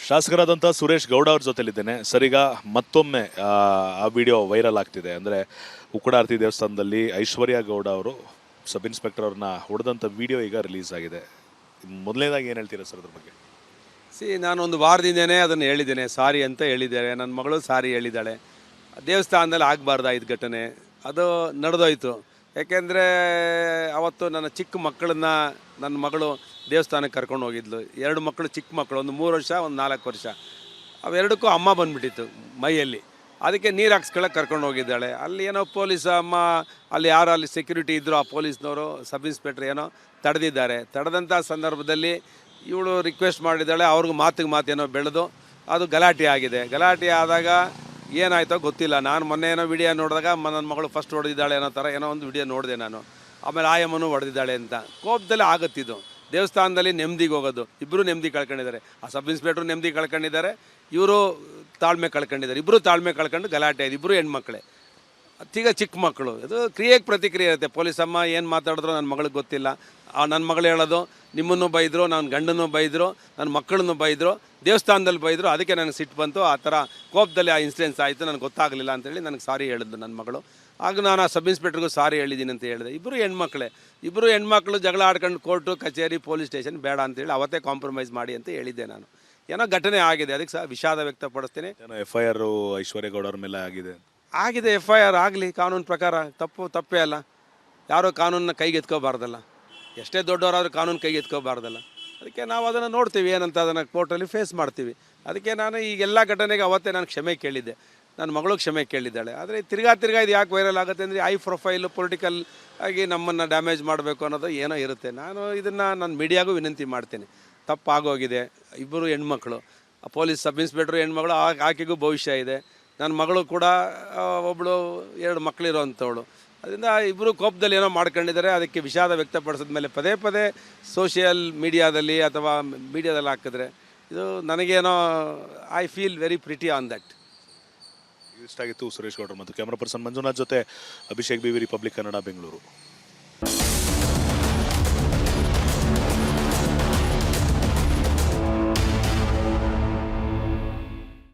ಶಾಸಕರಾದಂಥ ಸುರೇಶ್ ಗೌಡ ಅವ್ರ ಜೊತೆಲಿದ್ದೇನೆ. ಸರ್, ಈಗ ಮತ್ತೊಮ್ಮೆ ಆ ವಿಡಿಯೋ ವೈರಲ್ ಆಗ್ತಿದೆ. ಅಂದರೆ ಉಕ್ಕಡಾರತಿ ದೇವಸ್ಥಾನದಲ್ಲಿ ಐಶ್ವರ್ಯ ಗೌಡ ಅವರು ಸಬ್ ಇನ್ಸ್ಪೆಕ್ಟರ್ ಅವ್ರನ್ನ ಹೊಡೆದಂಥ ವಿಡಿಯೋ ಈಗ ರಿಲೀಸ್ ಆಗಿದೆ. ಮೊದಲನೇದಾಗಿ ಏನು ಹೇಳ್ತೀರಾ ಸರ್ ಅದ್ರ ಬಗ್ಗೆ? ನಾನೊಂದು ವಾರದಿಂದನೇ ಅದನ್ನು ಹೇಳಿದ್ದೇನೆ, ಸಾರಿ ಅಂತ ಹೇಳಿದ್ದಾರೆ. ನನ್ನ ಮಗಳು ಸಾರಿ ಹೇಳಿದ್ದಾಳೆ. ದೇವಸ್ಥಾನದಲ್ಲಿ ಆಗಬಾರ್ದಾಯ್ತು ಘಟನೆ, ಅದು ನಡೆದೋಯ್ತು. ಯಾಕೆಂದರೆ ಅವತ್ತು ನನ್ನ ಚಿಕ್ಕ ಮಕ್ಕಳನ್ನ ನನ್ನ ಮಗಳು ದೇವಸ್ಥಾನಕ್ಕೆ ಕರ್ಕೊಂಡು ಹೋಗಿದ್ಲು. 2 ಮಕ್ಕಳು, ಚಿಕ್ಕ ಮಕ್ಕಳು, ಒಂದು 3 ವರ್ಷ, ಒಂದು 4 ವರ್ಷ. ಅವೆರಡಕ್ಕೂ ಅಮ್ಮ ಬಂದುಬಿಟ್ಟಿತ್ತು ಮೈಯಲ್ಲಿ. ಅದಕ್ಕೆ ನೀರು ಹಾಕ್ಸ್ಕೊಳ್ಳೋಕೆ ಕರ್ಕೊಂಡು ಹೋಗಿದ್ದಾಳೆ. ಅಲ್ಲಿ ಏನೋ ಪೊಲೀಸ್ ಅಮ್ಮ, ಅಲ್ಲಿ ಯಾರು ಅಲ್ಲಿ ಸೆಕ್ಯೂರಿಟಿ ಇದ್ದರು, ಆ ಪೊಲೀಸ್ನವರು ಸಬ್ ಇನ್ಸ್ಪೆಕ್ಟ್ರ್ ಏನೋ ತಡೆದಿದ್ದಾರೆ. ತಡೆದಂಥ ಸಂದರ್ಭದಲ್ಲಿ ಇವಳು ರಿಕ್ವೆಸ್ಟ್ ಮಾಡಿದ್ದಾಳೆ. ಅವ್ರಿಗೂ ಮಾತಿಗೆ ಮಾತೇನೋ ಬೆಳೆದು ಅದು ಗಲಾಟೆ ಆಗಿದೆ. ಗಲಾಟೆ ಆದಾಗ ಏನಾಯ್ತೋ ಗೊತ್ತಿಲ್ಲ. ನಾನು ಮೊನ್ನೆ ಏನೋ ವಿಡಿಯೋ ನೋಡಿದಾಗ ನನ್ನ ಮಗಳು ಫಸ್ಟ್ ಹೊಡೆದಿದ್ದಾಳೆ ಅನ್ನೋ ಥರ ಏನೋ ಒಂದು ವಿಡಿಯೋ ನೋಡಿದೆ ನಾನು. ಆಮೇಲೆ ಆಯಮ್ಮನೂ ಹೊಡೆದಿದ್ದಾಳೆ ಅಂತ ಕೋಪದಲ್ಲಿ ಆಗುತ್ತಿದ್ದು. ದೇವಸ್ಥಾನದಲ್ಲಿ ನೆಮ್ಮದಿಗೆ ಹೋಗೋದು, ಇಬ್ಬರು ನೆಮ್ಮದಿ ಕಳ್ಕೊಂಡಿದ್ದಾರೆ. ಆ ಸಬ್ ಇನ್ಸ್ಪೆಕ್ಟ್ರು ನೆಮ್ಮದಿ ಕಳ್ಕೊಂಡಿದ್ದಾರೆ, ಇವರು ತಾಳ್ಮೆ ಕಳ್ಕೊಂಡಿದ್ದಾರೆ. ಇಬ್ಬರು ತಾಳ್ಮೆ ಕಳ್ಕೊಂಡು ಗಲಾಟೆ ಆಯ್ತು. ಇಬ್ಬರು ಹೆಣ್ಮಕ್ಳೇ, ಈಗ ಚಿಕ್ಕ ಮಕ್ಕಳು. ಇದು ಕ್ರಿಯೆಗೆ ಪ್ರತಿಕ್ರಿಯೆ ಇರುತ್ತೆ. ಪೊಲೀಸ್ ಅಮ್ಮ ಏನು ಮಾತಾಡಿದ್ರು ನನ್ನ ಮಗಳಿಗೆ ಗೊತ್ತಿಲ್ಲ. ನನ್ನ ಮಗಳು ಹೇಳೋದು, ನಿಮ್ಮನ್ನು ಬೈದರು, ನನ್ನ ಗಂಡನೂ ಬೈದರು, ನನ್ನ ಮಕ್ಕಳನ್ನು ಬೈದರು, ದೇವಸ್ಥಾನದಲ್ಲಿ ಬೈದರು, ಅದಕ್ಕೆ ನನಗೆ ಸಿಟ್ಟು ಬಂತು. ಆ ಥರ ಕೋಪದಲ್ಲಿ ಆ ಇನ್ಸಿಡೆನ್ಸ್ ಆಯಿತು, ನನಗೆ ಗೊತ್ತಾಗಲಿಲ್ಲ ಅಂತೇಳಿ ನನಗೆ ಸಾರಿ ಹೇಳಿದ್ದು ನನ್ನ ಮಗಳು. ಆಗ ನಾನು ಆ ಸಬ್ ಇನ್ಸ್ಪೆಕ್ಟ್ರಿಗೂ ಸಾರಿ ಹೇಳಿದ್ದೀನಿ ಅಂತ ಹೇಳಿದೆ. ಇಬ್ಬರು ಹೆಣ್ಮಕ್ಳೇ, ಇಬ್ಬರು ಹೆಣ್ಮಕ್ಳು ಜಗಳ ಆಡ್ಕೊಂಡು ಕೋರ್ಟು ಕಚೇರಿ ಪೊಲೀಸ್ ಸ್ಟೇಷನ್ ಬೇಡ ಅಂತೇಳಿ ಅವತ್ತೇ ಕಾಂಪ್ರಮೈಸ್ ಮಾಡಿ ಅಂತ ಹೇಳಿದ್ದೆ ನಾನು. ಏನೋ ಘಟನೆ ಆಗಿದೆ, ಅದಕ್ಕೆ ಸಹ ವಿಷಾದ ವ್ಯಕ್ತಪಡಿಸ್ತೀನಿ. FIR ಐಶ್ವರ್ಯ ಗೌಡ ಅವ್ರ ಮೇಲೆ ಆಗಿದೆ. FIR ಆಗಲಿ, ಕಾನೂನು ಪ್ರಕಾರ ತಪ್ಪೇ ಅಲ್ಲ. ಯಾರೋ ಕಾನೂನನ್ನ ಕೈಗೆ ಎತ್ಕೋಬಾರ್ದಲ್ಲ, ಎಷ್ಟೇ ದೊಡ್ಡವರಾದರೂ ಕಾನೂನು ಕೈಗೆ ಎತ್ಕೋಬಾರ್ದಲ್ಲ. ಅದಕ್ಕೆ ನಾವು ಅದನ್ನು ನೋಡ್ತೀವಿ, ಏನಂತ ಅದನ್ನು ಕೋರ್ಟಲ್ಲಿ ಫೇಸ್ ಮಾಡ್ತೀವಿ. ಅದಕ್ಕೆ ನಾನು ಈಗೆಲ್ಲ ಘಟನೆಗೆ ಅವತ್ತೇ ನಾನು ಕ್ಷಮೆ ಕೇಳಿದ್ದೆ, ನನ್ನ ಮಗಳು ಕ್ಷಮೆ ಕೇಳಿದ್ದಾಳೆ. ಆದರೆ ತಿರ್ಗಾ ಇದು ಯಾಕೆ ವೈರಲ್ ಆಗುತ್ತೆ ಅಂದರೆ ಐ ಪ್ರೊಫೈಲು ಪೊಲಿಟಿಕಲ್ ಆಗಿ ನಮ್ಮನ್ನು ಡ್ಯಾಮೇಜ್ ಮಾಡಬೇಕು ಅನ್ನೋದು ಏನೋ ಇರುತ್ತೆ. ನಾನು ಇದನ್ನು ನಾನು ಮೀಡಿಯಾಗೂ ವಿನಂತಿ ಮಾಡ್ತೀನಿ. ತಪ್ಪಾಗೋಗಿದೆ. ಇಬ್ಬರು ಹೆಣ್ಮಕ್ಳು, ಪೊಲೀಸ್ ಸಬ್ ಇನ್ಸ್ಪೆಕ್ಟ್ರು ಹೆಣ್ಮಗಳು, ಆಕೆಗೂ ಭವಿಷ್ಯ ಇದೆ. ನನ್ನ ಮಗಳು ಕೂಡ ಒಬ್ಬಳು 2 ಮಕ್ಕಳಿರೋವಂಥವಳು. ಅದರಿಂದ ಇಬ್ಬರು ಕೋಪದಲ್ಲಿ ಏನೋ ಮಾಡ್ಕೊಂಡಿದ್ದಾರೆ. ಅದಕ್ಕೆ ವಿಷಾದ ವ್ಯಕ್ತಪಡಿಸಿದ ಮೇಲೆ ಪದೇ ಸೋಷಿಯಲ್ ಮೀಡಿಯಾದಲ್ಲಿ ಅಥವಾ ಮೀಡಿಯಾದಲ್ಲಿ ಹಾಕಿದ್ರೆ ಇದು ನನಗೇನೋ I feel very pretty on that. ಇಷ್ಟಾಗಿತ್ತು ಸುರೇಶ್ ಗೌಡ್ರು ಮತ್ತು ಕ್ಯಾಮ್ರಾ ಪರ್ಸನ್ ಮಂಜುನಾಥ್ ಜೊತೆ ಅಭಿಷೇಕ್ BV ರಿಪಬ್ಲಿಕ್ ಕನ್ನಡ, ಬೆಂಗಳೂರು.